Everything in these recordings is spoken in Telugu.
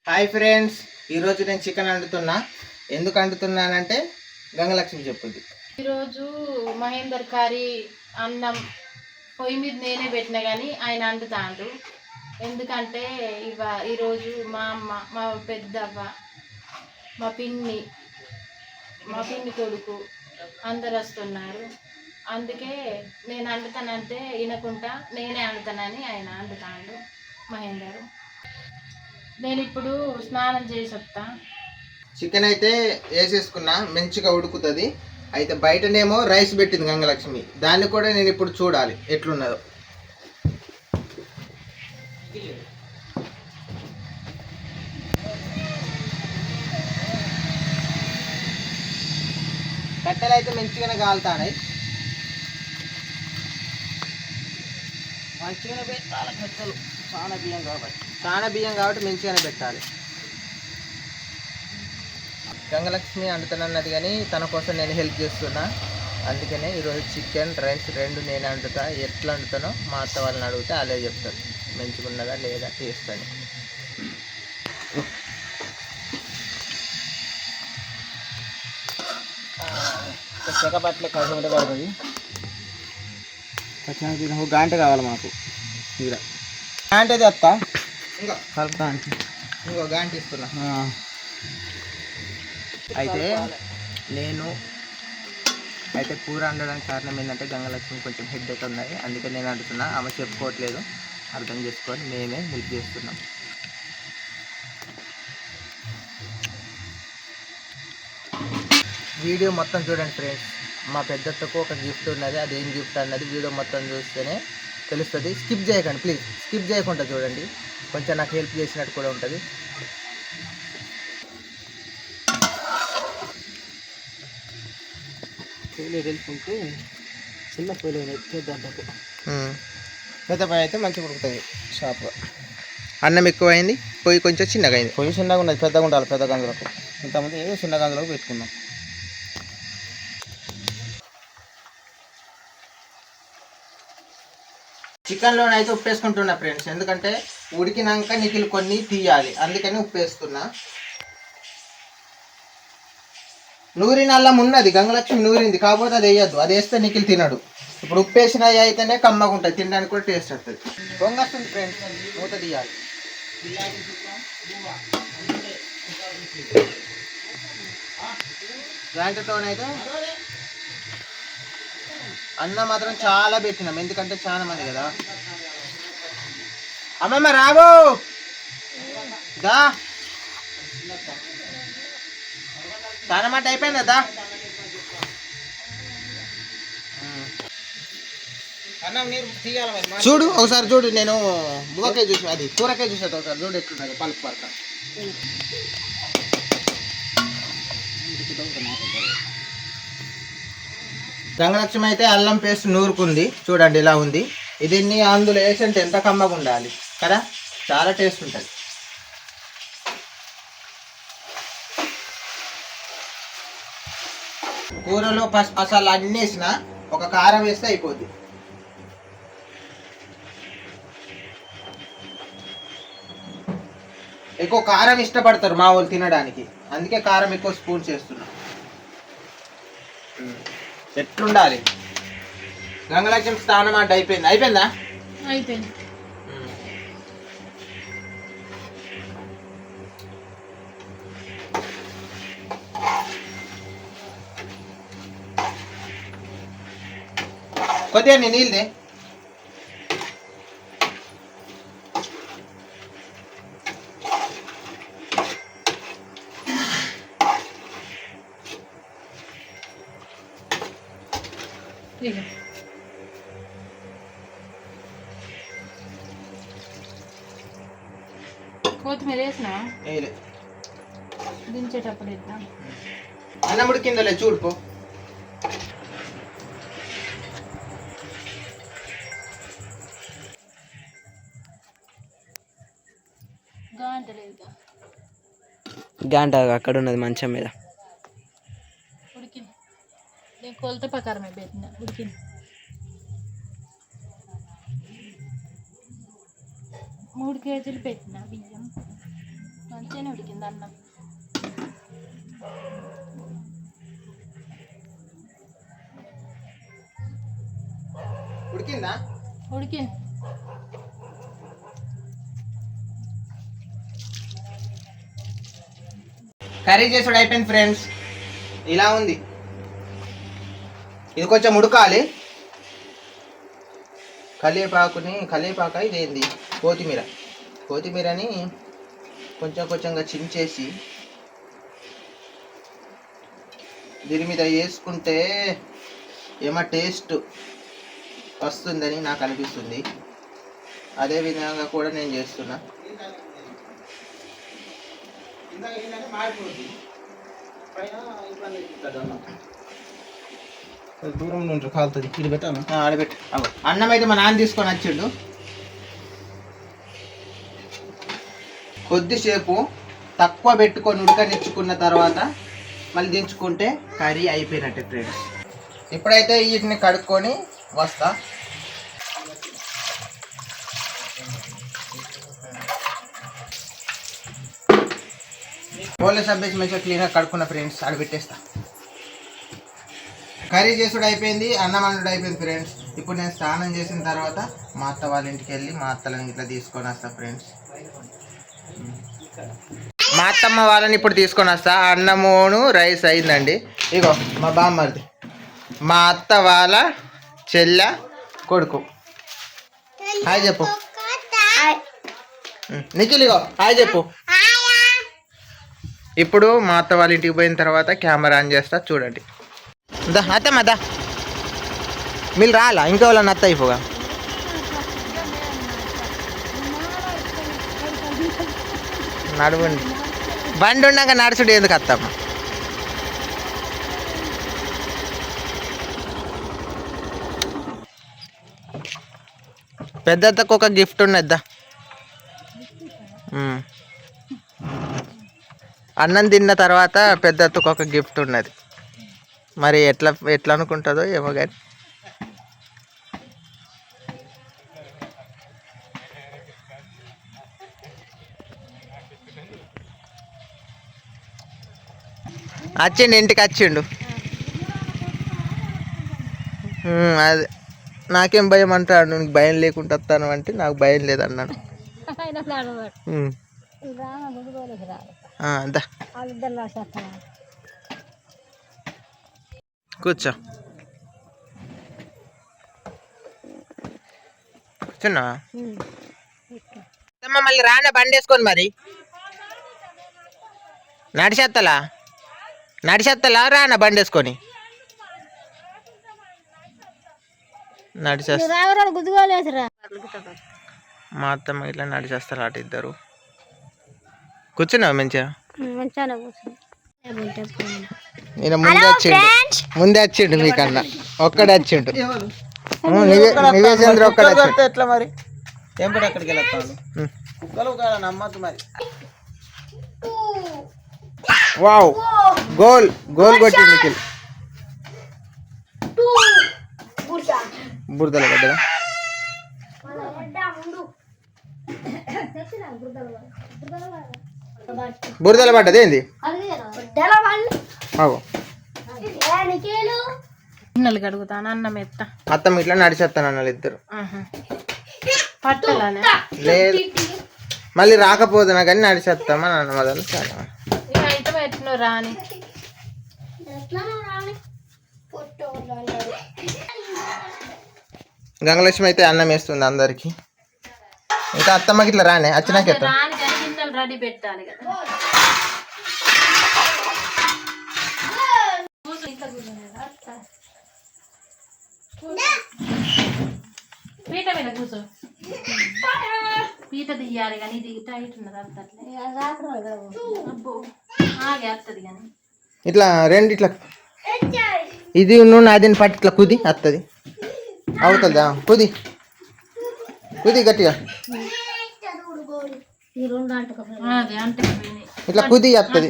హాయ్ ఫ్రెండ్స్, ఈరోజు నేను చికెన్ వండుతున్నా. ఎందుకు వండుతున్నానంటే గంగలక్ష్మి చెప్పుద్ది. ఈరోజు మహేందర్ కర్రీ అన్నం పొయ్యి మీద నేనే పెట్టినా కానీ ఆయన వండుతాండు. ఎందుకంటే ఈరోజు మా అమ్మ, మా పెద్దవ్వ, మా పిన్ని కొడుకు అందరు వస్తున్నారు. అందుకే నేను వండుతానంటే వినకుండా నేనే వండుతానని ఆయన వండుతాండు మహేందర్. నేను ఇప్పుడు స్నానం చేసి వస్తా. చికెన్ అయితే వేసేసుకున్నా, మంచిగా ఉడుకుతుంది. అయితే బయటనేమో రైస్ పెట్టింది గంగలక్ష్మి, దాన్ని కూడా నేను ఇప్పుడు చూడాలి ఎట్లున్నదో. కట్టెలు అయితే మంచిగానే కాలుతాయి. మంచిగానే పెట్టాలి కట్టెలు, చాలా బియ్యం కాబట్టి మంచిగానే పెట్టాలి. గంగలక్ష్మి వండుతానన్నది కానీ తన కోసం నేను హెల్ప్ చేస్తున్నా. అందుకనే ఈరోజు చికెన్ రైస్ రెండు నేను వండుతా. ఎట్లా వండుతానో మా అత్త వాళ్ళని అడిగితే అదే చెప్తాను, మంచిగా ఉన్నదా లేదా టేస్ట్ అని. చెక్కపట్ల కలుసుకుంటే పడుతుంది. ఖచ్చితంగా ఒక గంట కావాలి మాకు. ఇక్కడ గంట తెస్తా, ఇంకా కలుపుతానికి ఇంకో గంట ఇస్తున్నా. అయితే కూర వండడానికి కారణం ఏంటంటే గంగలక్ష్మి కొంచెం హెడ్ఏక్ ఉన్నది, అందుకే నేను వండుతున్నా. ఆమె చెప్పుకోవట్లేదు, అర్థం చేసుకొని మేమే హెల్ప్ చేస్తున్నాం. వీడియో మొత్తం చూడండి ఫ్రెండ్స్. మా పెద్దత్తకు ఒక గిఫ్ట్ ఉన్నది, అదేం గిఫ్ట్ అన్నది వీడియో మొత్తం చూస్తేనే తెలుస్తుంది. స్కిప్ చేయకండి ప్లీజ్, స్కిప్ చేయకుండా చూడండి, కొంచెం నాకు హెల్ప్ చేసినట్టు కూడా ఉంటుంది. తెలుసుకుంటే చిన్న పొయ్యి పెద్ద పొయ్యి అయితే మంచిగా ఉడుకుతుంది. షాప్గా అన్నం ఎక్కువైంది, పొయ్యి కొంచెం చిన్నగా అయింది. పొయ్యి చిన్నగా ఉన్నది, పెద్దగా ఉండాలి. పెద్ద గంజలకు ఇంతమంది ఏదో చిన్న గంజలకు పెట్టుకున్నాం. చికెన్లోనైతే ఉప్పు వేసుకుంటున్నా ఫ్రెండ్స్, ఎందుకంటే ఉడికినాక నిఖిల్ కొన్ని తీయాలి, అందుకని ఉప్పు వేస్తున్నా. నూరిన అల్లం ఉన్నది, గంగలక్ష్మి నూరింది, కాకపోతే అది వేయద్దు, అది వేస్తే నిఖిల్ తినడు. ఇప్పుడు ఉప్పు వేసినవి అయితేనే కమ్మగా ఉంటుంది, తినడానికి కూడా టేస్ట్ వస్తుంది. పొంగొస్తుంది ఫ్రెండ్స్, మూత తీయాలి. దాంట్లోనైతే అన్నం మాత్రం చాలా పెట్టినాం, ఎందుకంటే చాలా మంది కదా. అమ్మమ్మ రాబో దా, చాలా మాట అయిపోయింది కదా. అన్నం నీరు తీయాలి. చూడు ఒకసారి చూడు, నేను బువ్వకాయ చూసి అది కూరకాయ చూసేది ఒకసారి చూడు ఎట్లున్నది పలుకు పరక. గంగలక్ష్మి అయితే అల్లం పేస్ట్ నూరుకుంది, చూడండి ఇలా ఉంది. ఇది అందులో వేసంటే ఎంత కమ్మగా ఉండాలి కదా, చాలా టేస్ట్ ఉంటుంది. కూరలో పసుపు మసాలా అన్నీ వేసిన, ఒక కారం వేస్తే అయిపోద్ది. ఎక్కువ కారం ఇష్టపడతారు మా వాళ్ళు తినడానికి, అందుకే కారం ఎక్కువ స్పూన్స్ వేస్తున్నా. ఎట్లుండాలి. గంగలక్ష్మి స్నానం అంటే అయిపోయిందా? అయిపోయింది. కొద్దిగా నేను నీళ్ళే కొత్తిమీర వేసినా దించేటప్పుడు వేద్దాం. అన్నం ఉడికిందలే చూడుకో. గంట అక్కడ ఉన్నది మంచం మీద. ఉడికింది, నేను కొలత ప్రకారమే పెట్టిన. ఉడికింది. 3 కేజీలు పెట్టిన బియ్యం. మంచిగానే ఉడికింది అన్నం. ఉడికిందా? ఉడికింది. కర్రీ చేసుడు అయిపోయింది ఫ్రెండ్స్. ఇలా ఉంది. ఇది కొంచెం ఉడకాలి. కలేపాక ఇదేంది కొత్తిమీరని కొంచెంగా చించేసి దీని మీద వేసుకుంటే ఏమో టేస్ట్ వస్తుందని నాకు అనిపిస్తుంది. అదే విధంగా కూడా నేను చేస్తున్నా. దూరం నుండి కాలుతుంది. ఇది పెట్టాను ఆడబెట్టి. అన్నం అయితే మా నాన్న తీసుకొని వచ్చిండు. కొద్దిసేపు తక్కువ పెట్టుకొని ఉడకనిచ్చుకున్న తర్వాత మళ్ళీ దించుకుంటే కర్రీ అయిపోయినట్టే ఫ్రెండ్స్. ఇప్పుడైతే వీటిని కడుక్కొని వస్తా. పోలే సబ్బేసి మంచిగా క్లీన్గా కడుక్కున్న ఫ్రెండ్స్. ఆడబెట్టేస్తా. కర్రీ చేసుడు అయిపోయింది, అన్నం వండుడు అయిపోయింది ఫ్రెండ్స్. ఇప్పుడు నేను స్నానం చేసిన తర్వాత మా అత్త వాళ్ళ ఇంటికి వెళ్ళి మా అత్తలను ఇట్లా తీసుకొని వస్తా ఫ్రెండ్స్. మా అత్తమ్మ వాళ్ళని ఇప్పుడు తీసుకొని వస్తా. అన్నమును రైస్ అయిందండి. ఇగో మా బామ్మర్ది, మా అత్త వాళ్ళ చెల్లె కొడుకు. హాయ్ చెప్పు నిఖిల్. ఇగో హాయ్ చెప్పు. ఇప్పుడు మా అత్త వాళ్ళ ఇంటికి పోయిన తర్వాత కెమెరా ఆన్ చేస్తా, చూడండి. దా అత్తమ్మ దా. మీరు రాలా? ఇంకా వాళ్ళని అత్త అయిపోగా. నడవండి. బండి ఉన్నాక నడుచుడు ఎందుకు అత్తమ్మ? పెద్దత్తకు ఒక గిఫ్ట్ ఉన్నద్దా. అన్నం తిన్న తర్వాత పెద్దత్తకు ఒక గిఫ్ట్ ఉన్నది. మరి ఎట్లా అనుకుంటుందో ఏమో కానీ. వచ్చిండు, ఇంటికి వచ్చిండు. అదే నాకేం భయం అంటాడు. నీకు భయం లేకుండా వస్తాను అంటే నాకు భయం లేదన్నాడు. కూర్చో. కూర్చున్నా. మళ్ళీ రానా బండి వేసుకొని మరి నడిచేత్తలా రానా బండి వేసుకొని మా అత్తమ్మ ఇట్లా నడిచేస్తారు అటు ఇద్దరు. కూర్చున్నావు మంచిగా? ఈయన ముందే వచ్చిండు మీకన్నా. ఒక్కడే వచ్చిండు. నివేశేంద్ర ఒక్కడే. ఎట్లా మరి ఏంపటి ఎక్కడికి వెళ్తాను? నమ్మద్దు మరి. వావ్, గోల్ కొట్టిండు నిఖిల్. బురదల పడ్డదా? బురదల పడ్డది ఏంది? గిన్నెలు కడుగుతాను, అన్నం ఎత్త. అత్తమ్మ ఇట్లా నడిచేస్తాను అన్నలు ఇద్దరు. పట్టలానే లేదు, మళ్ళీ రాకపోతున్నా కానీ నడిచేస్తామని అన్న మొదలు. ఎట్నో రాని గంగలక్ష్మి అయితే అన్నం వేస్తుంది అందరికి. ఇంకా అత్తమ్మకి ఇట్లా రానే వచ్చినాక గిన్నెలు రెడీ పెట్టాలి కదా. పీట మీద కూర్చో. పీట తీయాలి కానీ ఇది టైట్ ఉన్నది. ఆగే వస్తుంది కానీ ఇట్లా రెండు ఇట్లా ఇది నూనె అదిని పట్టి ఇట్లా కుది వస్తుంది. అవుతుందా? కుది గట్టిగా ఇట్లా కుది వస్తుంది.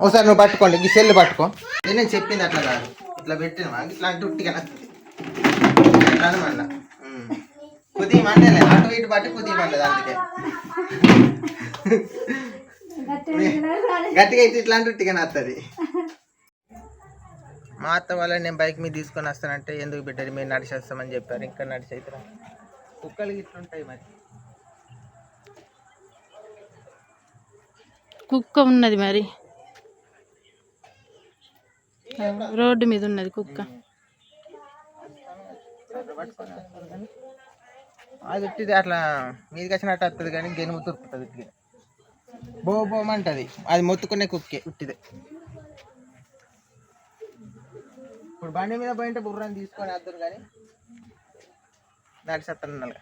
ఒకసారి నువ్వు పట్టుకోండి, ఈ సెల్లు పట్టుకో. నేను చెప్పింది అట్లా కాదు, ఇట్లా పెట్టిన ఇట్లా అంటే ఉట్టిగా అనమాట. కొద్దిగా మండలే అటు ఇటు బట్టి కొద్దిగా మండదు అందుకే గట్టిగా ఇటు ఇట్లా అంటే ఇట్టుగా నత్తది. మా అత్త వాళ్ళ నేను బైక్ మీద తీసుకొని వస్తానంటే ఎందుకు బిడ్డది మీరు నడిచేస్తామని చెప్పారు. ఇంకా నడిచేద్దరా కుక్కలు ఇట్లుంటాయి మరి. కుక్క ఉన్నది మరి రోడ్డు మీద ఉన్నది కుక్క. అది ఉట్టిది అట్లా మీదికి వచ్చినట్టు వస్తుంది కానీ గెనుము తురుపుతుంది ఉట్టిది బోమంటది. అది మొత్తుకునే కుక్కే ఉట్టిదే. ఇప్పుడు బండి మీద పోయింటే బుర్రని తీసుకొని వద్దరు కానీ నడిచేస్తాను అన్నాలుగా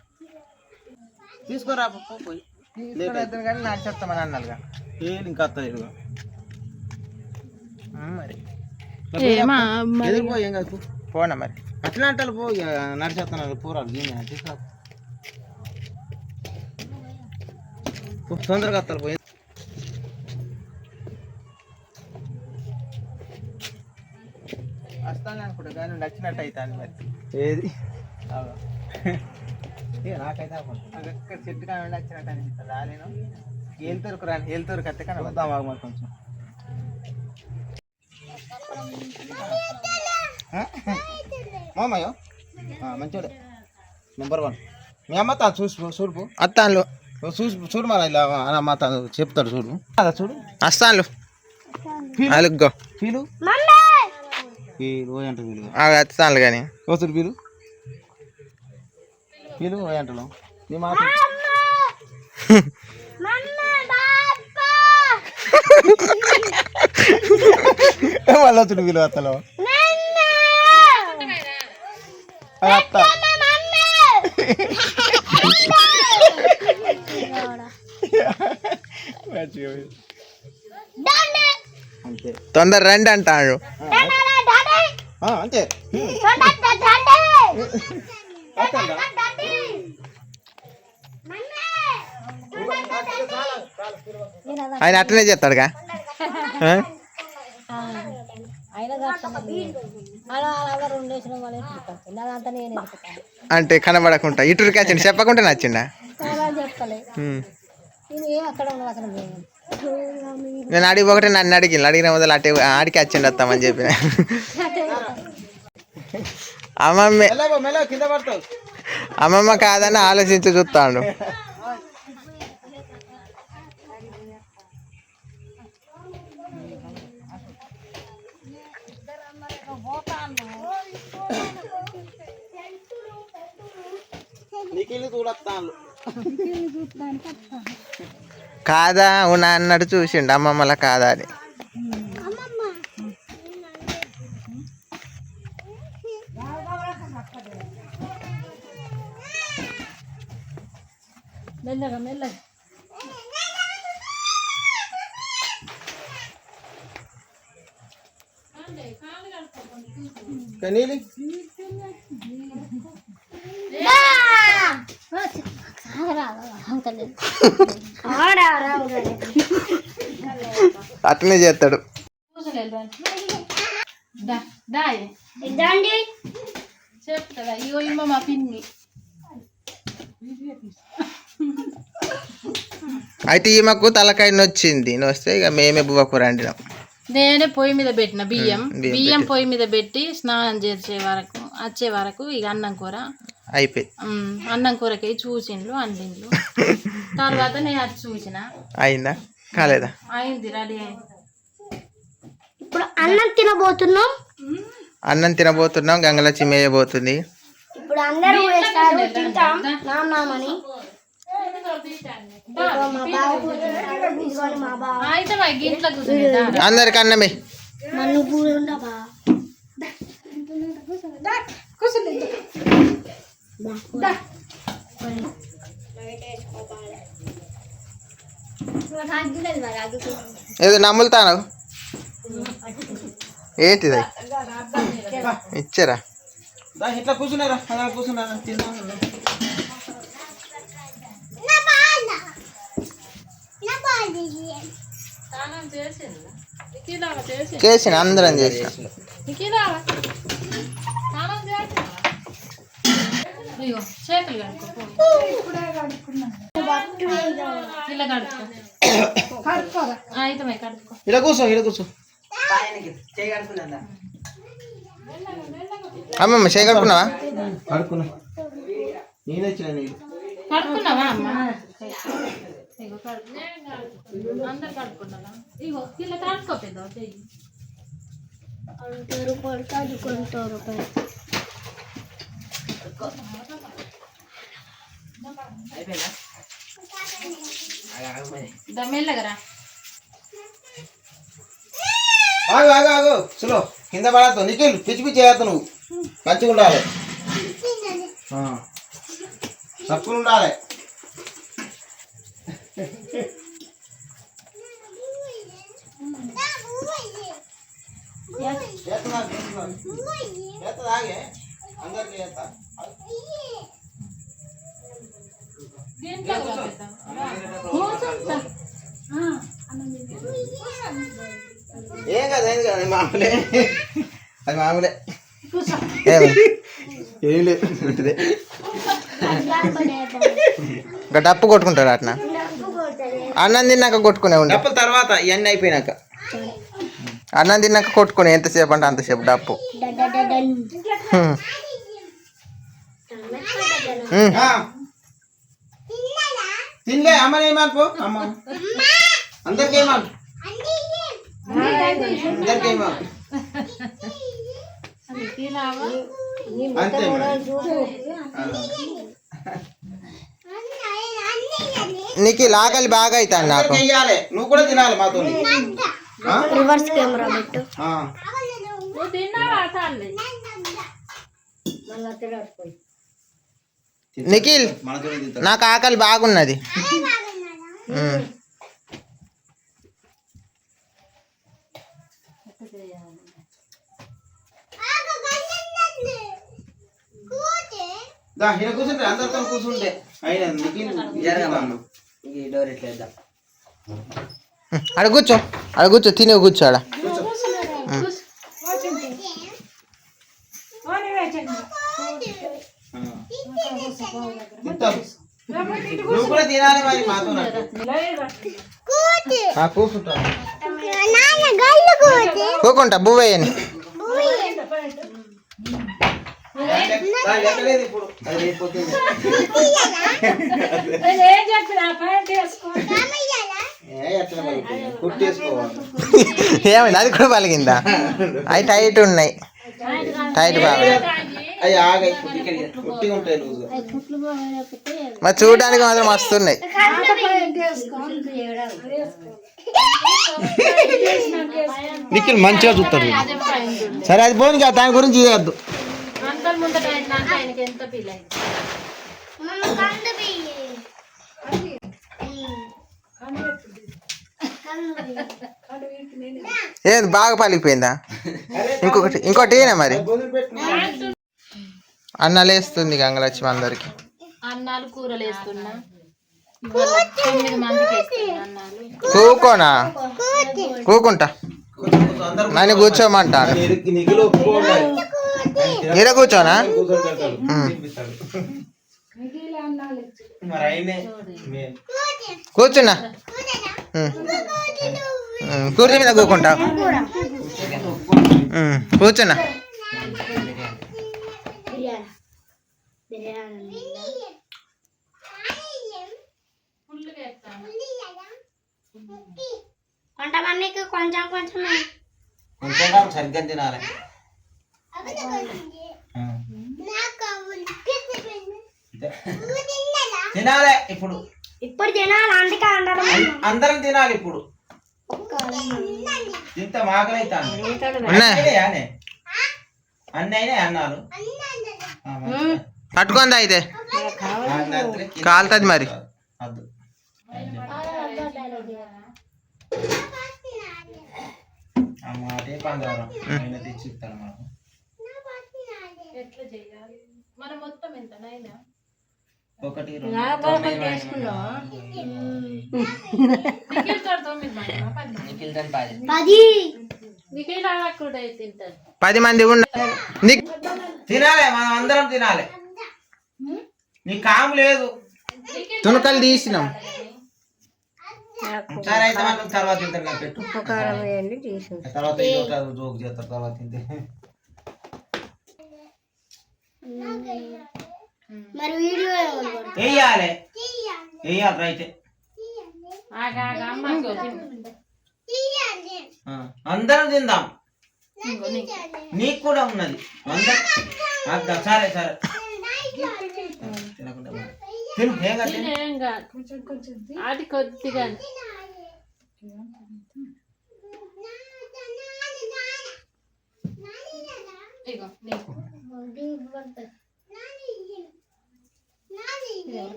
తీసుకోరా పోయి తీసుకొని వద్దరు కానీ నడిచేస్తామని అన్నాలుగా ఇంకా వస్తుంది మరి ఎదిరిపోయి ఏం కాదు పోనా మరి అట్లా అంటారు పో నడిచేస్తున్నారు పూరాలు తీసుకురా తొందరగా వస్తారు పోయి. వస్తాను అనుకుంటా కానీ నచ్చినట్టు అవుతాను మరి. ఏది నాకైతే అక్కడ చెట్టు కానీ నచ్చినట్టు అనిపిస్తుంది. రాలేను వెళ్తారు రాని వెళ్తారు కత్తే కానీ వద్దాం మరి కొంచెం మామయ్యో మంచోడే నెంబర్ 1. మీ అమ్మ తాను చూడు వస్తాను చూడు మరి ఇలా అమ్మ తాను చెప్తాడు చూడు చూడు వస్తాను అలుగ్గో ఫీలు ఓ అంటారు వీళ్ళు వస్తాను కానీ వస్తుడు ఫీలు ఓ అంటారు నీ మాట మళ్ళీ వస్తుడు వీళ్ళు అత్తలో అంతే తొందర రండి అంటాడు అంతే ఆయన అట్టనే చేస్తాడుగా అంటే కనబడకుండా ఇటురికి వచ్చిండు చెప్పకుండా నచ్చిండా. నేను అడిగి ఒకటి నన్ను అడిగిన మొదలు అటే ఆడికి వచ్చిండు వస్తామని చెప్పిన. అమ్మమ్మ కాదని ఆలోచించి చూస్తాడు. కాదా అవునా అన్నట్టు చూసిండు అమ్మమ్మలా కాదా అని. నీళ్ళు అట్లనే చేస్తాడు. చెప్తా ఇగో ఇమ్మ మా పిన్ని. అయితే ఈమెకు తలకాయ నొచ్చింది. నొస్తే ఇక మేమే బువ్వ కూర వండినాం. నేనే పొయ్యి మీద పెట్టిన బియ్యం పొయ్యి మీద పెట్టి స్నానం చేసే వరకు వచ్చే వరకు ఇక అన్నం కూర అయిపోయి అన్నం కూరకి చూసిండ్లు అందిండ్లు. తర్వాత నేను అది చూసిన. అయిందా కాలేదా? అయింది, రెడీ అయింది. ఇప్పుడు అన్నం తినబోతున్నాం. గంగలక్ష్మి మేయబోతుంది. ఇప్పుడు అందరూ వేస్తారు తింటాం నామని. అందరికి అన్నమే నన్ను కూర ఏదో నమ్ములుతాను. ఏంటిది ఇచ్చారా? ఇట్లా కూర్చున్నారా కూర్చున్నారా తిందాం. చేసిన అందరం చేసిన. ఇగో చేతులు కడుక్కో ఇలా కడుక్కో అయితే కడుక్కో ఇలా కూర్చో ఇలా కూర్చో అమ్మమ్మ చేయి కడుక్కున్నావా? కడుక్కున్నా నేను వచ్చిన నీళ్ళు కడుక్కున్నావా అమ్మ? ఇగో అందరు కడుక్కున్నారా? ఇగో ఇలా కడుక్కో పెద్ద చెయ్యి అంటారు కొడతారు కొంటారు మెల్లగరా ఆగు ఆగు ఆగు సులో కింద పడద్దు నిఖిల్ పిచ్చి పిచ్చి చేయద్దు నువ్వు మంచిగా ఉండాలి తక్కువ ఉండాలి అందరికి ఏం కాదు ఏం కాదు మామూలే అది మామూలే ఏం లేదు ఇంకా డప్పు కొట్టుకుంటాడు అట్లా అన్నం తిన్నాక కొట్టుకునే ఉండే డప్పుల తర్వాత ఇవన్నీ అయిపోయినాక అన్నం తిన్నాక కొట్టుకుని ఎంతసేపు అంటే అంతసేపు డప్పు తినలే అమ్మని ఏమనుకో అమ్మ అందరికి ఏమను అందరికి ఏమను అంతే నీకు ఆకలి బాగా అవుతాను నాకు చెయ్యాలి నువ్వు కూడా తినాలి మాతో రివర్స్ కెమెరా పెట్టు నిఖిల్ నాకు ఆకలి బాగున్నది కూర్చుంటే అందరితో కూర్చుంటే అయినా నిఖిల్ డోర్ ఎట్లా అడ కూర్చో తినే కూర్చో ఆడ నువ్వు కూడా తినాలి మరి మాతో కూర్చుంటాను కూకుంటా బువ్వయ్యని ఇప్పుడు అది లేకపోతుంది కుట్టేసుకోవాలి ఏమైంది అది కూడా పలిగిందా అవి టైట్ ఉన్నాయి టైట్ బాగా అవి ఆగాయి కుట్టి ఉంటాయి లూజ్గా మరి చూడడానికి మాత్రం వస్తున్నాయి నిఖిల్ మంచిగా చూస్తారు సరే అది పోనీ కదా దాని గురించి చేయొద్దు ఏది బాగా పలిగిపోయిందా ఇంకోటి ఏనా మరి అన్నాలు వేస్తుంది గంగలక్ష్మి అందరికి అన్నాలు కూరలు వేస్తున్నా 9 మందికి వేస్తున్నా అన్నాలు కూకోనా కూకుంటా నన్ను కూర్చోమంటాను ఈడ కూర్చోనా కూర్చున్నా కూర్చో మీద కూకుంటా కూర్చున్నా కొంతమందికి కొంచెం కొంచెం కొంచెం సరిగ్గా తినాలి తినాలి ఇప్పుడు తినాలి అందుకే అంటారు అందరం తినాలి ఇప్పుడు ఇంత మాకలైతాను అన్నీ అయినాయి అన్నాలు పట్టుకుందా అయితే కాలుతుంది మరి అద్దు ఆ మాటే పందారం ఆయన తెచ్చి ఇస్తాడు మాకు ఎట్లా చేయాలి మన మొత్తం ఎంత నైనా 1 2 10 మంది ఉన్న తినాలి మనం అందరం తినాలి నీ కాము లేదు. తునకలు తీసినాం. సరే అయితే మనం తర్వాత తింటాం నా పెట్టు. తర్వాత జోక్ చేస్తారు తర్వాత తింటే. మరి వీడియో వేయాలి రైతే. అందరం తిందాం, నీకు కూడా ఉన్నది. అందరం సరే సరే తిను. ఏం కాదు. అది కొద్దిగా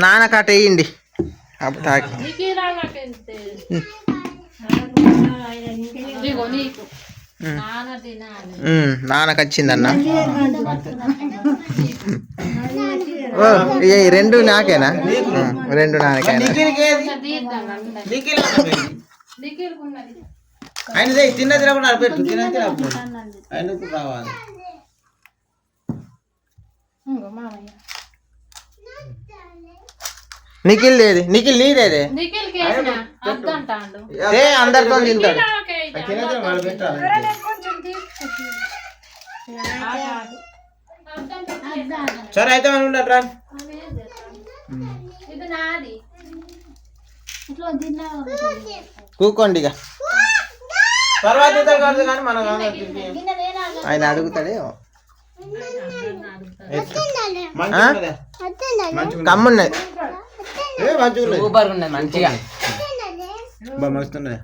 నాన్న కట్ట వేయండి అప్పుడు తాకి. నాన్నకు వచ్చిందన్న. ఓ ఈ రెండు నాకేనా? రెండు నాన్నకేనా? ఆయన తిన్న తినకుండా పెట్టు. తిన తినప్పుడు ఆయనకు రావాలి. నిఖిల్ ఏది? నిఖిల్ నీదేదే? అందరితో తింటాడు. సరే అయితే మనం ఉండట్రా. కూకోండి ఇక. తర్వాత కాదు కానీ మనం ఆయన అడుగుతాడే. కమ్మున్నది, సూపర్ ఉన్నది, మంచిగా మస్తున్నది.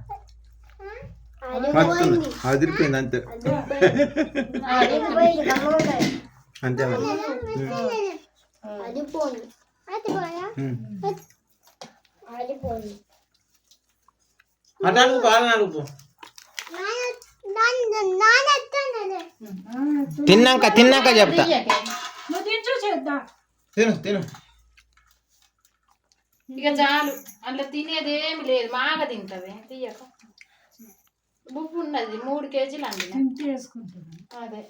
అదిరిపోయింది అంతే అంతే. అటు అడుగు, బాగా అడుగు. తిన్నాక చెప్తా. తిను తిను. ఇక చాలు, అందులో తినేది ఏమి లేదు, మాగా తింటది. తీయక ఉప్పు ఉన్నది 3 కేజీలు అండి. అదే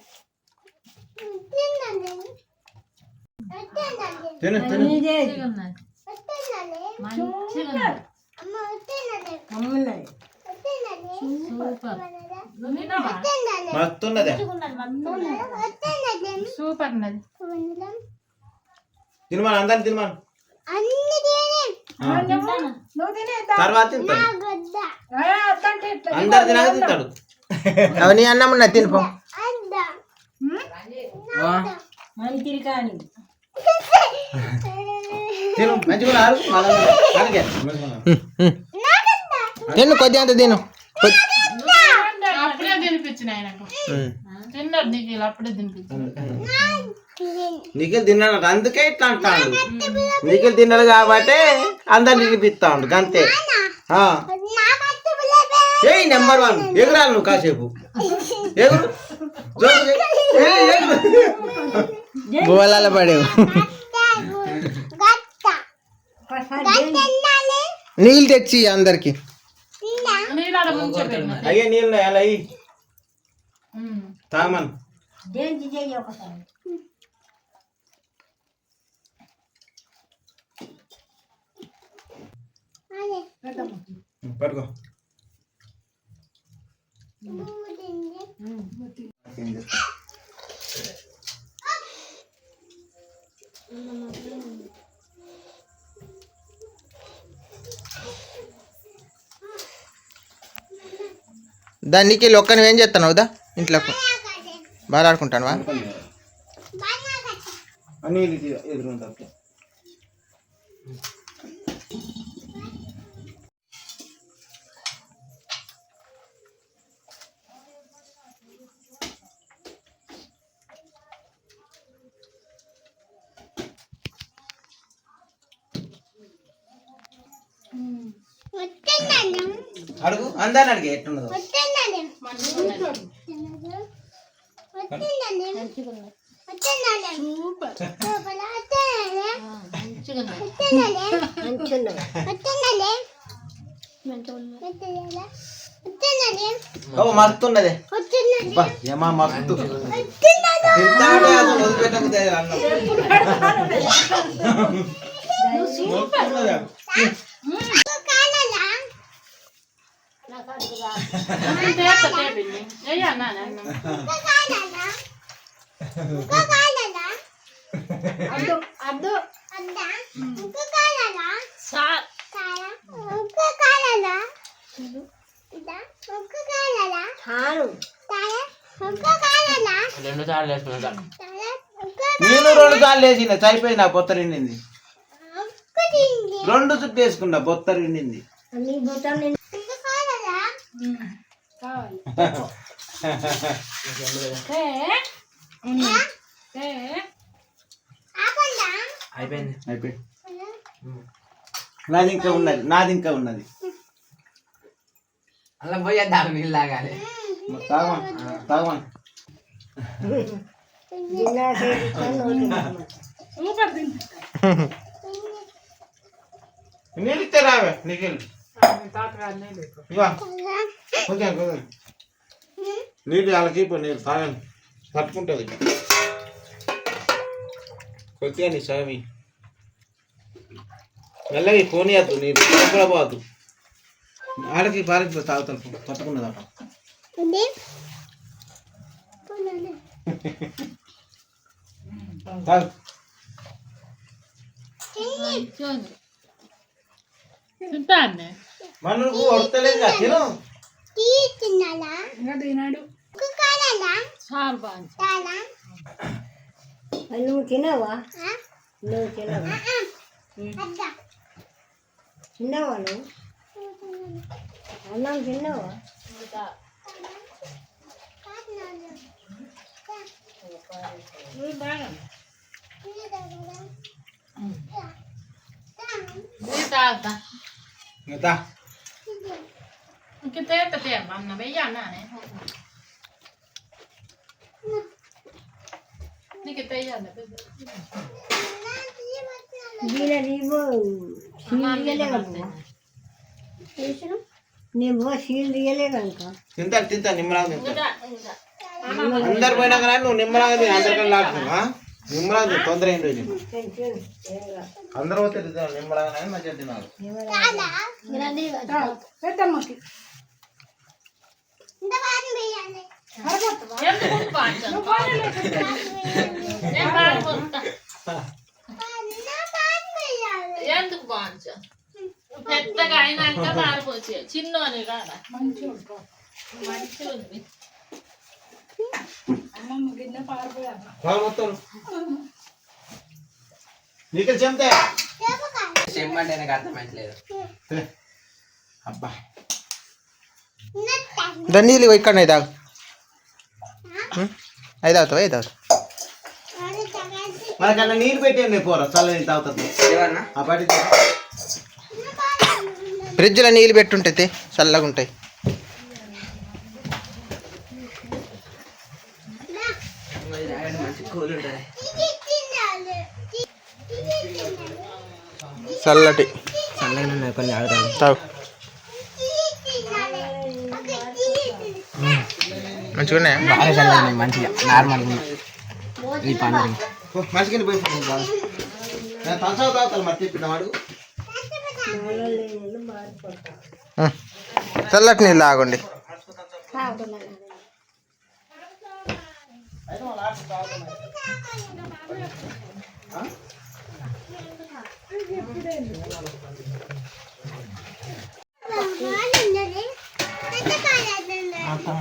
తిను తిను. మస్తున్నదే, సూపర్ ఉన్నది. తినమని అందరిని తినమని. తర్వాత తింటాడు, అందరు తినాక తింటాడు. అవన్నీ అన్నం ఉన్నది, తినిపో. తిను మంచిగా తిను, కొద్దిగా అంత తిను. అప్పుడే తినిపించిన ఆయనకు. తిన్నాడు నీకు, అప్పుడే తినిపించిన. నిఖిల్ తిన్నాడు, అందుకే ఇట్లా అంటాడు. నిఖిల్ తిన్నాడు కాబట్టి అందరు తినిపిస్తాడు అంతే. ఏ నెంబర్ 1 ఎగురాలి నువ్వు కాసేపు. ఎగురు బోలాల పడేవు. నీళ్ళు తెచ్చి అందరికి. అయ్యే నీళ్ళు అలా తామన్. పట్టుకో. దానికి ఒక్క నువ్వేం చేస్తాను దా ఇంట్లోకి బాగా ఆడుకుంటాను. ఎదురుంటా అడుగు, అందరిని అడిగే ఎట్టున్నదో. ఓ మస్తు ఉన్నది బా ఏమా మస్తు తింటాడే అది వదిలిపెట్టకపోతే అన్నం రెండు సార్లు వేసుకున్నా నేను 2 సార్లు వేసిన సరిపోయింది ఆ బొత్తర నిండింది 2 చుట్టూ వేసుకున్నా బొత్తర నిండింది అయిపోయింది అయిపోయింది నాది ఇంకా ఉన్నది అలా పోయేద్దాం నీళ్ళు తాగాలి తాగమని నీళ్ళు ఇస్తే రావే నీకు నీళ్ళు వాళ్ళకి నీళ్ళు తాగండి పట్టుకుంటుంది కొద్దిగా నీ సామి మెల్లగా పోనీయద్దు నీరు కూడా పోవద్దు ఆడకి పారికి తాగుతాను పట్టుకున్నదా తాగు మనకు వడతలేదు తిను నువ్వు తినవా నువ్వు తినవా తిన్నావా నువ్వు అన్నం తిన్నావా ఇంకా నువ్వు సీల్ తీయలేదా ఇంకా తింటా నిమ్మరాగా తింటా అందరు పోయినాక నువ్వు నిమ్మరాగా తిని అందరికన్నా లాడుతున్నావా నిమ్మరాగా తొందర ఏం రోజు అందరూ పోతే తింటాను నిమ్మరాగా మంచిగా తినాలి ఎందుకు బాగుంచా పెద్దగా అయినాక మారిపోవచ్చు చిన్నోని కాదా మంచిగా ఉంది మొత్తం నీకు చెప్తే చెమ్మంటే నాకు అర్థమైతలేదు అబ్బా దండీలు ఇక్కడ తాగు అయి తాగుతావా అయి తాగుతావు మనకన్నా నీళ్ళు పెట్టేయండి పోరా చల్లని తాగుతుంది ఆ పాటి ఫ్రిడ్జ్లో నీళ్ళు పెట్టుంటే చల్లగా ఉంటాయి చల్లటి చల్లగా కొన్ని ఆగుతాను తాగు మంచిగా ఉన్నాయా బాగా చల్లగా మంచిగా నార్మల్ ఈ పండుగ మంచిగా పోయి తలసావు తాగుతాను మరి తిప్పినవాడు చల్లటి నీళ్ళు ఆగండి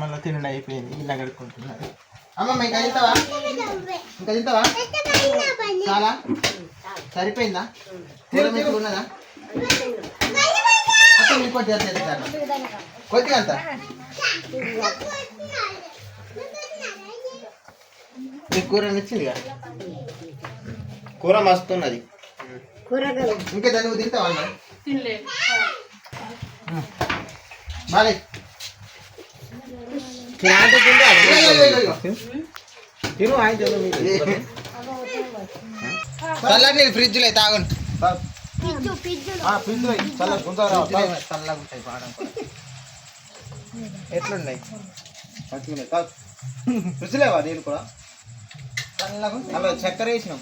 మళ్ళీ తినడం అయిపోయింది ఇలా కడుక్కుంటున్నారు అమ్మమ్మ ఇంకా తింటావా ఇంకా తింటావా చాలా సరిపోయిందా కూర మీకు ఉన్నదా అసలు మీకు కొద్దిగా చేస్తాను కొద్దిగా అంత మీకు కూర నచ్చిందిగా కూర మస్తు ఉన్నది ఇంకా దాన్ని నువ్వు తింటావా అన్న బాలే తిను ఆయన చల్లటి నీళ్ళు ఫ్రిడ్జ్లో తాగండి పిండి చల్ల గుంతగా చల్లగా ఉంటాయి పాడం ఎట్లున్నాయి మంచిగా కాదు రుచిలేవా నేను కూడా చల్లగా అలా చక్కెర వేసినాం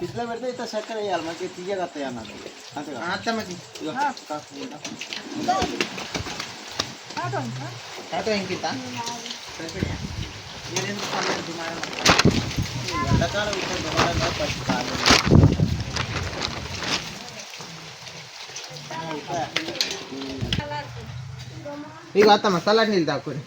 ఇట్లా పెడితే ఇట్లా చక్కెర వేయాలి మంచిగా తీయగా వస్తాయి అన్నది అంతేగా అత్తమ్మకి తాత ఇంకిత ఎండాకాలం ఇక్కడ దుమారంగా పచ్చి కాదు ఇక అత్తమ్మ చల్లటి నీళ్ళు తాకుని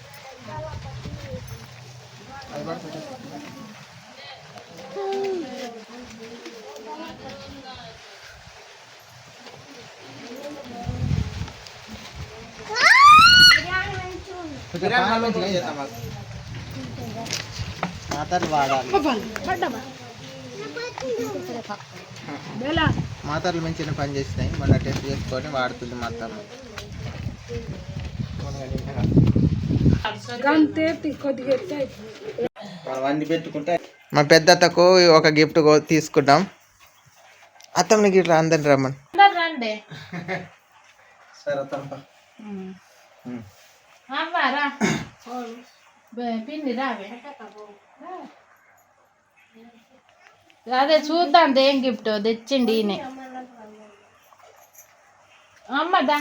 మాతలు వాడాలి మాతలు మంచిగా పని చేసినాయి మొన్న టెస్ట్ చేసుకొని వాడుతుంది మా అత్తమ్మ మనం అన్ని పెట్టుకుంటే మా పెద్దత్తకు ఒక గిఫ్ట్ తీసుకున్నాం అత్తమ్మని గిట్లా అందరిని రమ్మని రండి సరే తప్ప అవ్వారా పిండి రావే అదే చూద్దాం ఏం గిఫ్ట్ తెచ్చిండి ఈయన అమ్మదా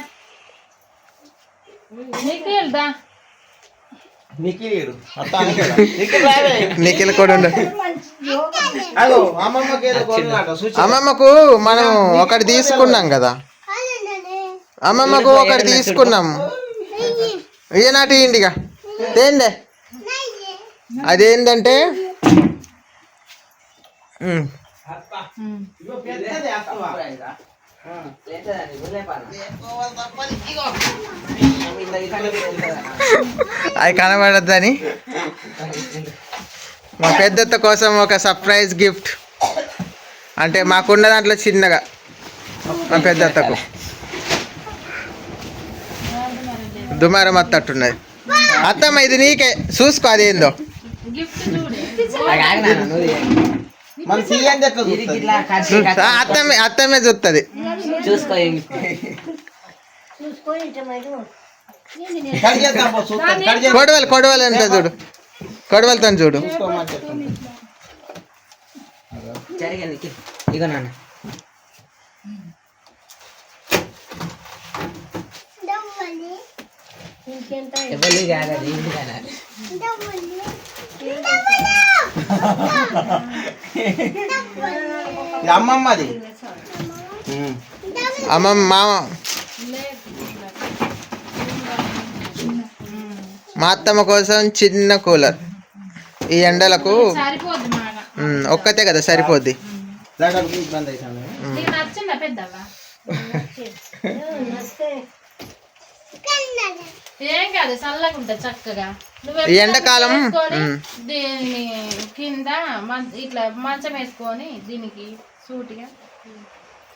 నీకు వెళ్దా నిఖిల్ నిఖిల్ కూడా ఉండు అదో అమ్మమ్మకి ఏదో కొన్నాట సూచి అమ్మమ్మకు మనం ఒకటి తీసుకున్నాం కదా అమ్మమ్మకు ఒకటి తీసుకున్నాం ఈనాటి ఇంటిగా తేండే అదేంటంటే అది కనబడద్దని మా పెద్దత్త కోసం ఒక సర్ప్రైజ్ గిఫ్ట్ అంటే మాకున్న దాంట్లో చిన్నగా మా పెద్దత్తకు దుమారం అత్తట్టున్నది అత్తమ్మ ఇది నీకే చూసుకో అదేందో గిఫ్ట్ చూడే మన సీఎం ఎట్లా అత్తమ్మే చూస్తుంది కొడవలు అంటే చూడు కొడవలతో చూడు ఇక నాన్న ఎవరు కాదు ఇంటి కాదు అమ్మమ్మది అమ్మమ్మ మామ మా అత్తమ్మ కోసం చిన్న కూలర్ ఈ ఎండలకు సరిపోద్ది బాగా ఒక్కతే కదా సరిపోద్ది ఇబ్బంది అవుతుంది నీకు నచ్చిందా పెద్దవా ఏం కాదు చల్లగా ఉంటుంది చక్కగా ఈ ఎండాకాలం దీని కింద ఇట్లా మంచం వేసుకొని దీనికి సూటిగా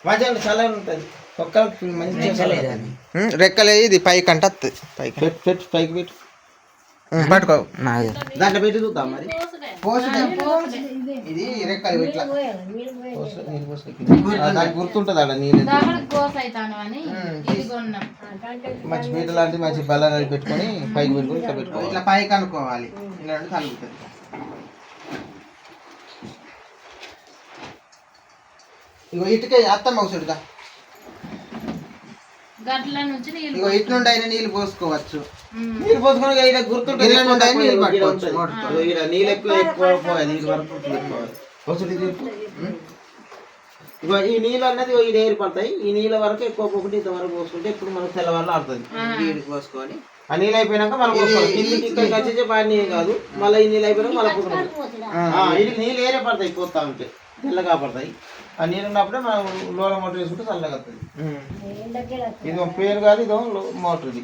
మంచిగా చల్లగా ఉంటుంది ఒక్కరికి మంచిగా రెక్కలే ఇది పైకి అంటే వస్తుంది పైకి పెట్టు పైకి పెట్టు పట్టుకో దాంట్లో పెట్టి చూద్దాం మరి ఇది రెక్కలు ఇట్లా దానికి గుర్తుంటుంది అక్కడ నీళ్ళు దానికి కోస అవుతాను అని ఇది కొన్నాం మంచి పీట లాంటి మంచి బల్లాలు పెట్టుకొని పైకి పెట్టుకొని ఇట్లా పెట్టుకోవాలి ఇట్లా పైకి అనుకోవాలి ఇలా అంటే కలుగుతుంది ఇగో ఇటుకే అత్తమ్మ చూడుగా గట్ల నుంచి నీళ్ళు ఇగో ఇటు నుండి అయినా నీళ్ళు పోసుకోవచ్చు నీళ్ళు పోసుకొని ఇలా గుర్తుంటుంది ఇళ్ళ నుండి అయినా నీళ్ళు పట్టుకోవచ్చు ఇలా నీళ్ళు ఎక్కువ పోవాలి నీళ్ళు వరకు పెట్టుకోవాలి వసూలు తీర్పు ఇగో ఈ నీళ్ళు అన్నది ఇది ఏర్పడతాయి ఈ నీళ్ళ వరకు ఎక్కువ పోకుంటే ఇంతవరకు పోసుకుంటే ఇప్పుడు మనకు తెల్లవాళ్ళు ఆడుతుంది నీళ్ళు పోసుకొని ఆ నీళ్ళు అయిపోయినాక మనం పోసుకోవాలి కిందికి ఇక్కడికి వచ్చేసి బాగా నీళ్ళు కాదు మళ్ళీ ఈ నీళ్ళు అయిపోయినాక మళ్ళీ పోతున్నాం ఇది నీళ్ళు ఏరే పడతాయి పోతా ఉంటే తెల్లగా పడతాయి ఆ నీళ్ళు ఉన్నప్పుడే మనం లోల మోటార్ వేసుకుంటే చల్లగా వస్తుంది ఇది ఒక పేరు కాదు ఇదో మోటార్ ఇది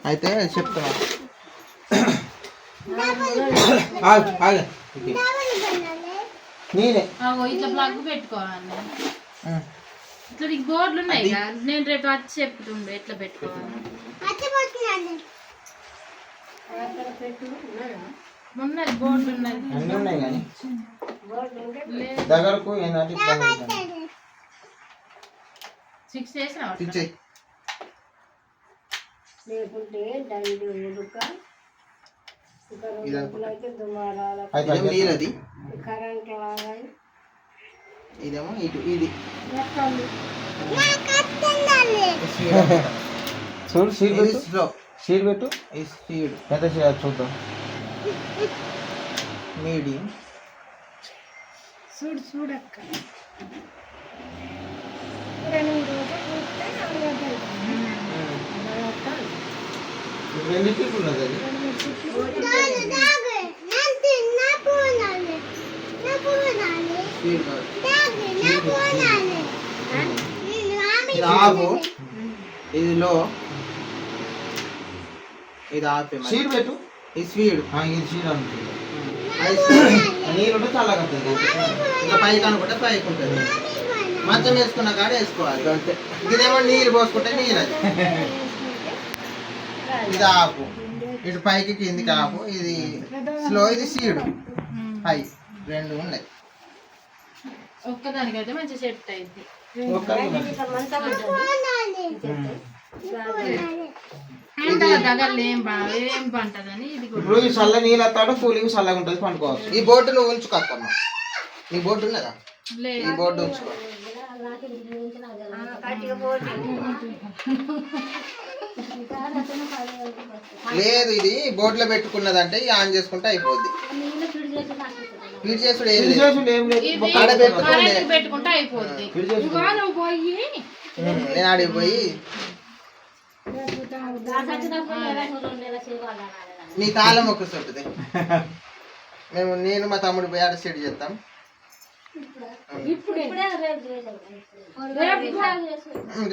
అయితే చెప్తున్నా నేనే ఇట్లా ప్లగ్ పెట్టుకోవాలి ఇట్లా నీకు బోర్డులు ఉన్నాయి కదా నేను రేపు వచ్చి చెప్తుండే ఎట్లా పెట్టుకోవాలి ఉన్నది బోర్డు ఉన్నది అన్నీ ఉన్నాయి కానీ లేదు దగ్గరకు ఏంటంటే ఇబ్బంది అవుతుంది. 6 చేసిన ఇచ్చేయి. లేకుంటే దండి ఉడుక అయితే దుమారాల ఇదేమో నీళ్ళది, కరెంట్ లాగా ఇదేమో ఇటు ఇది చూడు సీడ్ పెట్టు, స్లో సీడ్ పెట్టు, ఈ స్పీడ్ ఎంత చేయాలి చూద్దాం. మీడియం చూడక్క రెండింటికి ఉన్నది అది. స్పీడ్ కాదు. ఇది ఆపు, ఇది లో, ఇది ఆపే మరి. సీడ్ పెట్టు. ఈ స్పీడ్ ఇది సీడ్ అనుకుంటుంది. అది స్పీడ్. నీళ్ళు ఉంటే చల్లగా వస్తుంది. ఇంకా పైకి అనుకుంటే పైకి ఉంటుంది. మంచం వేసుకున్న కాడ వేసుకోవాలి అంతే. ఇదేమో నీళ్ళు పోసుకుంటే నీళ్ళు అది. ఇది ఆపు, ఇటు పైకి కిందికి ఆపు, ఇది స్లో, ఇది సీడు హై, రెండు ఉన్నాయి. ఒక్కదానికైతే మంచి సెట్ అయింది ఏం పంటదని ఇది కూడా ఇప్పుడు ఈ చల్ల నీళ్ళు వస్తాడు, కూలింగ్ చల్లగా ఉంటుంది, పండుకోవచ్చు. ఈ బోర్డు నువ్వు ఉంచుకోమ్మా. నీ బోర్డు ఉన్నదా? లేదు ఈ బోర్డు ఉంచుకో. లేదు, ఇది బోర్డులో పెట్టుకున్నదంటే ఇక ఆన్ చేసుకుంటే అయిపోద్ది. ఫీడ్ చేసుడు ఏం లేదు. ఫిల్టరేషన్ ఏం లేదు. ఇది ఆడ పెట్టుకుంటే కరెంట్ పెట్టుకుంటే అయిపోద్ది ఇదిగో నువ్వు పోయి నేను ఆడికి పోయి నీ తాళం ఒక సొట్టుది. నేను మా తమ్ముడు పోయి ఆడ సెట్ చేస్తాం.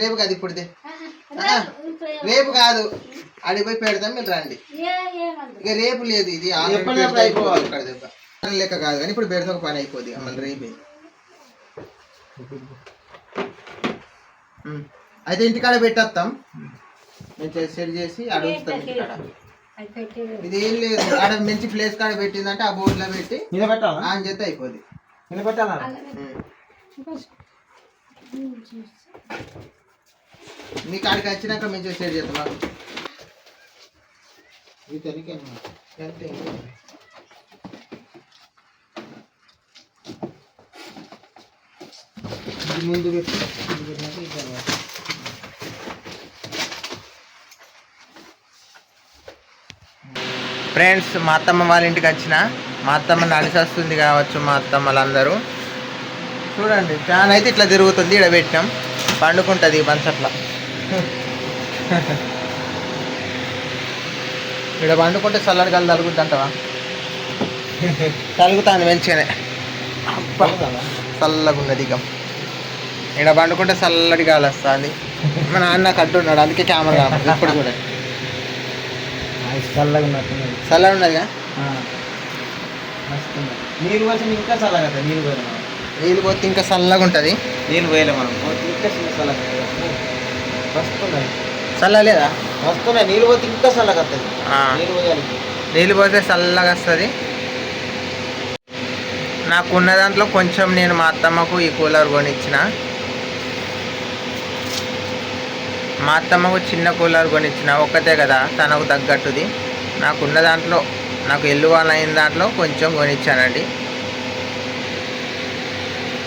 రేపు కాదు, ఇప్పుడుదే. రేపు కాదు, ఆడికి పోయి పెడతాం, మీరు రండి. ఇక రేపు లేదు, ఇది ఎప్పటికప్పుడు అయిపోవాలి. ఇక్కడ దెబ్బ లెక్క కాదు కానీ ఇప్పుడు పెడితే ఒక పని అయిపోద్ది. మళ్ళీ రేపే అయితే ఇంటికాడ పెట్టేస్తాం. నేను సెట్ చేసి ఆడ ఉంచుతాం ఇంటికాడ. ఇది ఏం లేదు, ఆడ మంచి ప్లేస్ కాడ పెట్టిందంటే ఆ బోర్డులో పెట్టి మీద పెట్టాలా? ఆన్ చేస్తే అయిపోద్ది. మీద పెట్టాలా? మీ కాడికి వచ్చినాక మంచిగా సెట్ చేస్తాం. ఇది తెలికే అంతే. ఇది ముందు పెట్టి ఇది పెట్టినాక ఇది తర్వాత. ఫ్రెండ్స్, మా అత్తమ్మ వాళ్ళ ఇంటికి వచ్చిన, మా అత్తమ్మ నడిచేస్తుంది కావచ్చు. మా అత్తమ్మలందరూ చూడండి, ఫ్యాన్ అయితే ఇట్లా తిరుగుతుంది. ఇక్కడ పెట్టినాం, పండుకుంటుంది బంచట్ల. ఇక్కడ పండుకుంటే చల్లడి గాలి తలుగుద్ది అంటవా? తలుగుతుంది మంచిగానే. అబ్బా, చల్లగా ఉన్నది. ఇక ఇక్కడ పండుకుంటే చల్లడి గాలి వస్తుంది. మా నాన్న కట్టున్నాడు, అందుకే కెమెరా కావాలి ఇప్పుడు కూడా. చల్లగా ఉన్నట్టున్నది. చల్లగా ఉన్నదిగా. మస్తుంది. నీళ్ళు పోసి ఇంకా చల్లగా అవుతుంది. నీళ్ళు పోయిన నీళ్ళు పోతే ఇంకా చల్లగా ఉంటుంది. నీళ్ళు పోయలే మనం ఇంకా చిన్న చల్లగా వస్తున్నాయి. చల్ల లేదా? వస్తున్నాయి. నీళ్ళు పోతే ఇంకా చల్లగా వస్తుంది. నీళ్ళు పోయాలి. నీళ్ళు పోతే చల్లగా వస్తుంది. నాకున్న దాంట్లో కొంచెం నేను మా అత్తమ్మకు ఈ కూలర్ కొనిచ్చిన. మా అత్తమ్మకు చిన్న కూలర్ కొనిచ్చిన, ఒక్కతే కదా, తనకు తగ్గట్టుది. నాకున్న దాంట్లో, నాకు ఎల్లువాళ్ళు అయిన దాంట్లో కొంచెం కొనిచ్చానండి.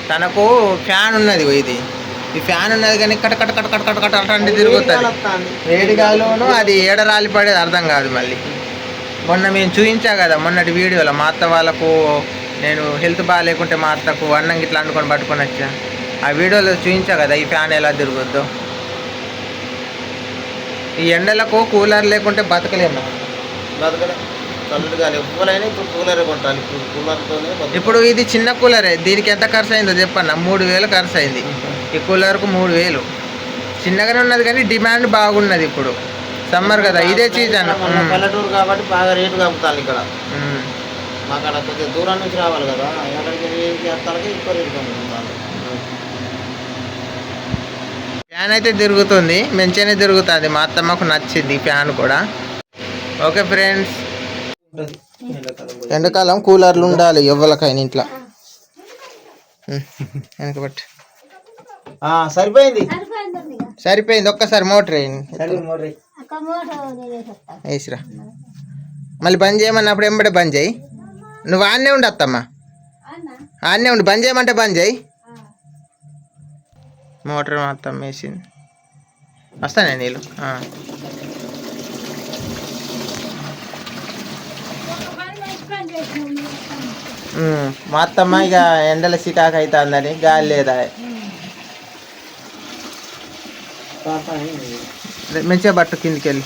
తనకు ఫ్యాన్ ఉన్నది, ఇది ఈ ఫ్యాన్ ఉన్నది కానీ కట కట కట కట కట కట అంటే తిరుగుతుంది. వేడిగాలోనూ అది ఏడ రాలి పడేది అర్థం కాదు. మళ్ళీ మొన్న మేము చూపించా కదా మొన్నటి వీడియోలో, మా అత్త వాళ్ళకు నేను హెల్త్ బాగాలేకుంటే మా అత్తకు అన్నం ఇట్లా అనుకొని పట్టుకొని వచ్చా. ఆ వీడియోలో చూపించా కదా ఈ ఫ్యాన్ ఎలా తిరుగుద్దో. ఈ ఎండలకు కూలర్ లేకుంటే బతకలేము. ఇప్పుడు ఇది చిన్న కూలరే, దీనికి ఎంత ఖర్చు అయిందో చెప్పన్న. 3000 ఖర్చు అయింది. ఈ కూలర్కు 3000. చిన్నగానే ఉన్నది కానీ డిమాండ్ బాగున్నది. ఇప్పుడు సమ్మర్ కదా, ఇదే సీజన్. పల్లెటూరు కాబట్టి బాగా రేటు కమ్ముతాను ఇక్కడ. మాకు అక్కడ కొద్దిగా దూరం నుంచి రావాలి కదా, ఎక్కడికి చేస్తానికి ఎక్కువ రేటు కమ్ముతాను. ఫ్యాన్ అయితే తిరుగుతుంది, మంచిగానే తిరుగుతుంది. మా అత్తమ్మకు నచ్చింది ఫ్యాన్ కూడా. ఓకే ఫ్రెండ్స్, ఎండాకాలం కూలర్లు ఉండాలి ఎవరికైనా ఇంట్లో. వెనకబట్టి సరిపోయింది. సరిపోయింది. ఒక్కసారి మోటర్ వేసిరా. మళ్ళీ బంద్ చేయమన్నప్పుడు ఎంబడే బంద్ చేయి. నువ్వు ఆన్నే ఉండు అత్తమ్మా, ఆన్నే ఉండు. బంద్ చేయమంటే బంద్ చేయి. మోటార్ మొత్తం వేసింది. వస్తానే నీళ్ళు. మా అత్తమ్మ ఇక ఎండల సికాకు అవుతుందని గాలి లేదా మంచిగా బట్ట కిందికి వెళ్ళి.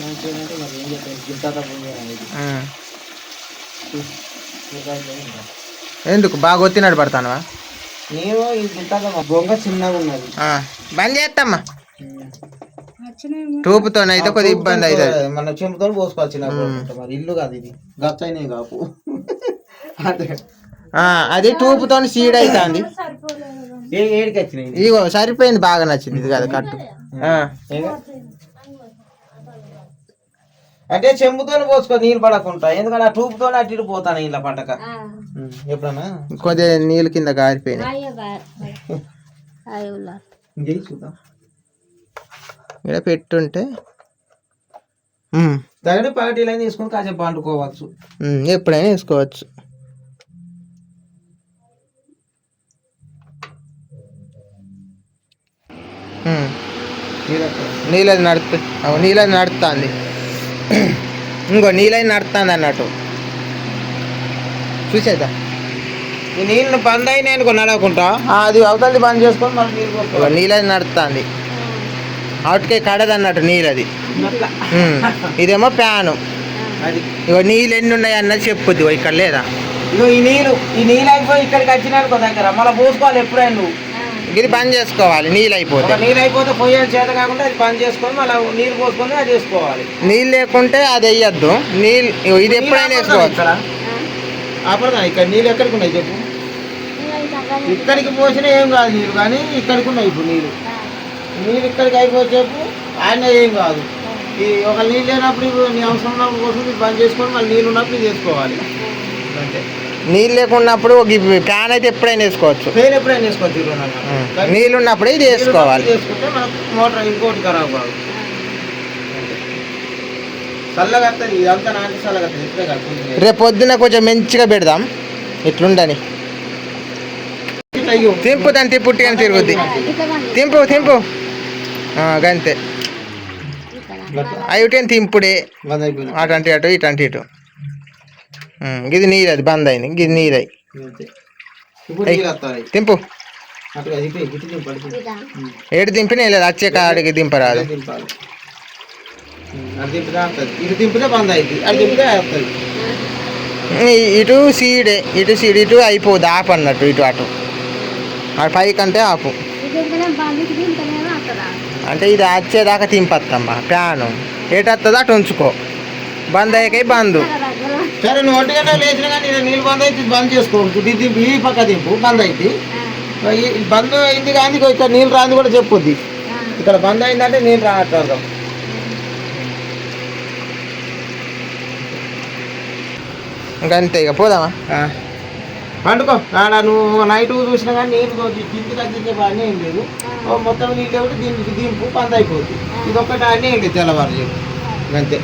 ఎందుకు బాగా ఒత్తినాడు పడతానవా? నేను బొంగ చిన్నగా ఉన్నది. బంద్ చేస్తామ్మా. టూపుతోనైతే కొద్దిగా ఇబ్బంది అవుతుంది. మన చెంపుతో పోసుకోవచ్చు. మరి ఇల్లు కాదు ఇది, గచ్చైనా కాపు. అది టూపుతో సీడ్ అవుతుంది. ఏడికి వచ్చినాయి. ఇగో సరిపోయింది, బాగా నచ్చింది. ఇది కదా కట్టు. అంటే చెంబుతో పోసుకో నీళ్ళు పడకుండా, ఎందుకంటే ఆ టూపుతో అటు ఇటు పోతాను ఇలా పట్టక. ఎప్పుడన్నా కొద్దిగా నీళ్ళు కింద కారిపోయినాయి. చూద్దాం. ఇక్కడ పెట్టుంటే దగ్గర పార్టీలు అయినా తీసుకుని కాసేపు వండుకోవచ్చు. ఎప్పుడైనా వేసుకోవచ్చు. నీళ్ళది నీళ్ళది నడుస్తుంది. ఇంకో నీళ్ళది నడుస్తుంది అన్నట్టు చూసేదా. ఈ నీళ్ళు బంద్ అయినాయి అనుకో నడవకుండా, అది అవతలది బంద్ చేసుకొని మళ్ళీ నీళ్ళు పోసుకో. నీళ్ళది నడుస్తుంది. అవుట్కే కడది అన్నట్టు నీళ్ళది. ఇదేమో ప్యాను. ఇగో నీళ్ళు ఎన్ని ఉన్నాయి అన్నది చెప్పుద్ది. ఇక్కడ లేదా? ఇగో ఈ నీళ్ళు అయిపోయి ఇక్కడికి వచ్చినానుకో దగ్గర మళ్ళీ పోసుకోవాలి. ఎప్పుడైనా నువ్వు ఇది బంద్ చేసుకోవాలి. నీళ్ళు అయిపోతే పొయ్యే చేత కాకుండా అది బంద్ చేసుకొని మళ్ళీ నీళ్ళు పోసుకొని అది వేసుకోవాలి. నీళ్ళు లేకుంటే అది వేయద్దు. నీళ్ళు ఇది ఎప్పుడైనా వేసుకోవచ్చు. అప్పుడు ఇక్కడ నీళ్ళు ఎక్కడికి ఉన్నాయి చెప్పు. ఇక్కడికి పోసినా ఏం కాదు నీళ్ళు, కానీ ఇక్కడికి ఉన్నాయి. ఇప్పుడు నీళ్ళు ఇక్కడికి అయిపోయి చెప్పు ఆయన ఏం కాదు. ఈ ఒక నీళ్ళు లేనప్పుడు నీ అవసరం ఉన్నప్పుడు పోసుకొని బంద్ చేసుకొని మళ్ళీ నీళ్ళు ఉన్నప్పుడు ఇది వేసుకోవాలి. అంతే. నీళ్ళు లేకున్నప్పుడు ఫ్యాన్ అయితే ఎప్పుడైనా వేసుకోవచ్చు. ఫెయిల్ ఎప్పుడైనా వేసుకోవచ్చు. నీళ్ళు ఉన్నప్పుడు ఇది వేసుకోవాలి. వేసుకుంటే మనకు మోటార్ ఇంకోటి ఖరాబ్ కాదు. చల్లగా వస్తుంది. ఇదంతా నాటి చల్లగా వస్తుంది. ఇప్పుడే కాదు. రేపు పొద్దున కొంచెం మంచిగా పెడదాం. ఇట్లుండని తింపు దాన్ని తిప్పుట్టి కానీ తిరుగుద్ది. తింపు గంతే. అవి తింపుడే అటంటి అటు ఇటంటి ఇటు. ఇది నీరు, అది బంద్ అయింది. ఇది నీరై తింపు. ఏడు దింపినా లేదు, వచ్చే కాడికి దింపరాదు. ఇటు సీడే, ఇటు సీడ్, ఇటు అయిపోద్ది. ఆపు అన్నట్టు ఇటు అటు పైకంటే ఆపు. అంటే ఇది వచ్చేదాకా తింపత్తమ్మా. ప్యాను ఏటొస్తుందో అటు ఉంచుకో. బంద్ అయ్యాక బంద్. సరే, నువ్వు 1 గంట లేచినా కానీ నీళ్ళు బంద్ అయితే బంద్ చేసుకోవచ్చు. ఈ పక్క దింపు బంద్ అయితే బంద్ అయింది. కానీ ఇక్కడ నీళ్ళు రాంది కూడా చెప్పుద్ది. ఇక్కడ బంద్ అయిందంటే నీళ్ళు రానట్టు. ఇంకంతే. ఇక పోదామా? పండుకో. నువ్వు నైట్ చూసినా కానీ నీళ్ళు కిందికి తగ్గించే బాగానే ఏం లేదు. మొత్తం నీళ్ళు ఒకటి దింపు బంద్ అయిపోద్ది. ఇది ఒక్కటి అన్నీ ఏం లేదు తెల్లవారు చెప్పు. అంతే.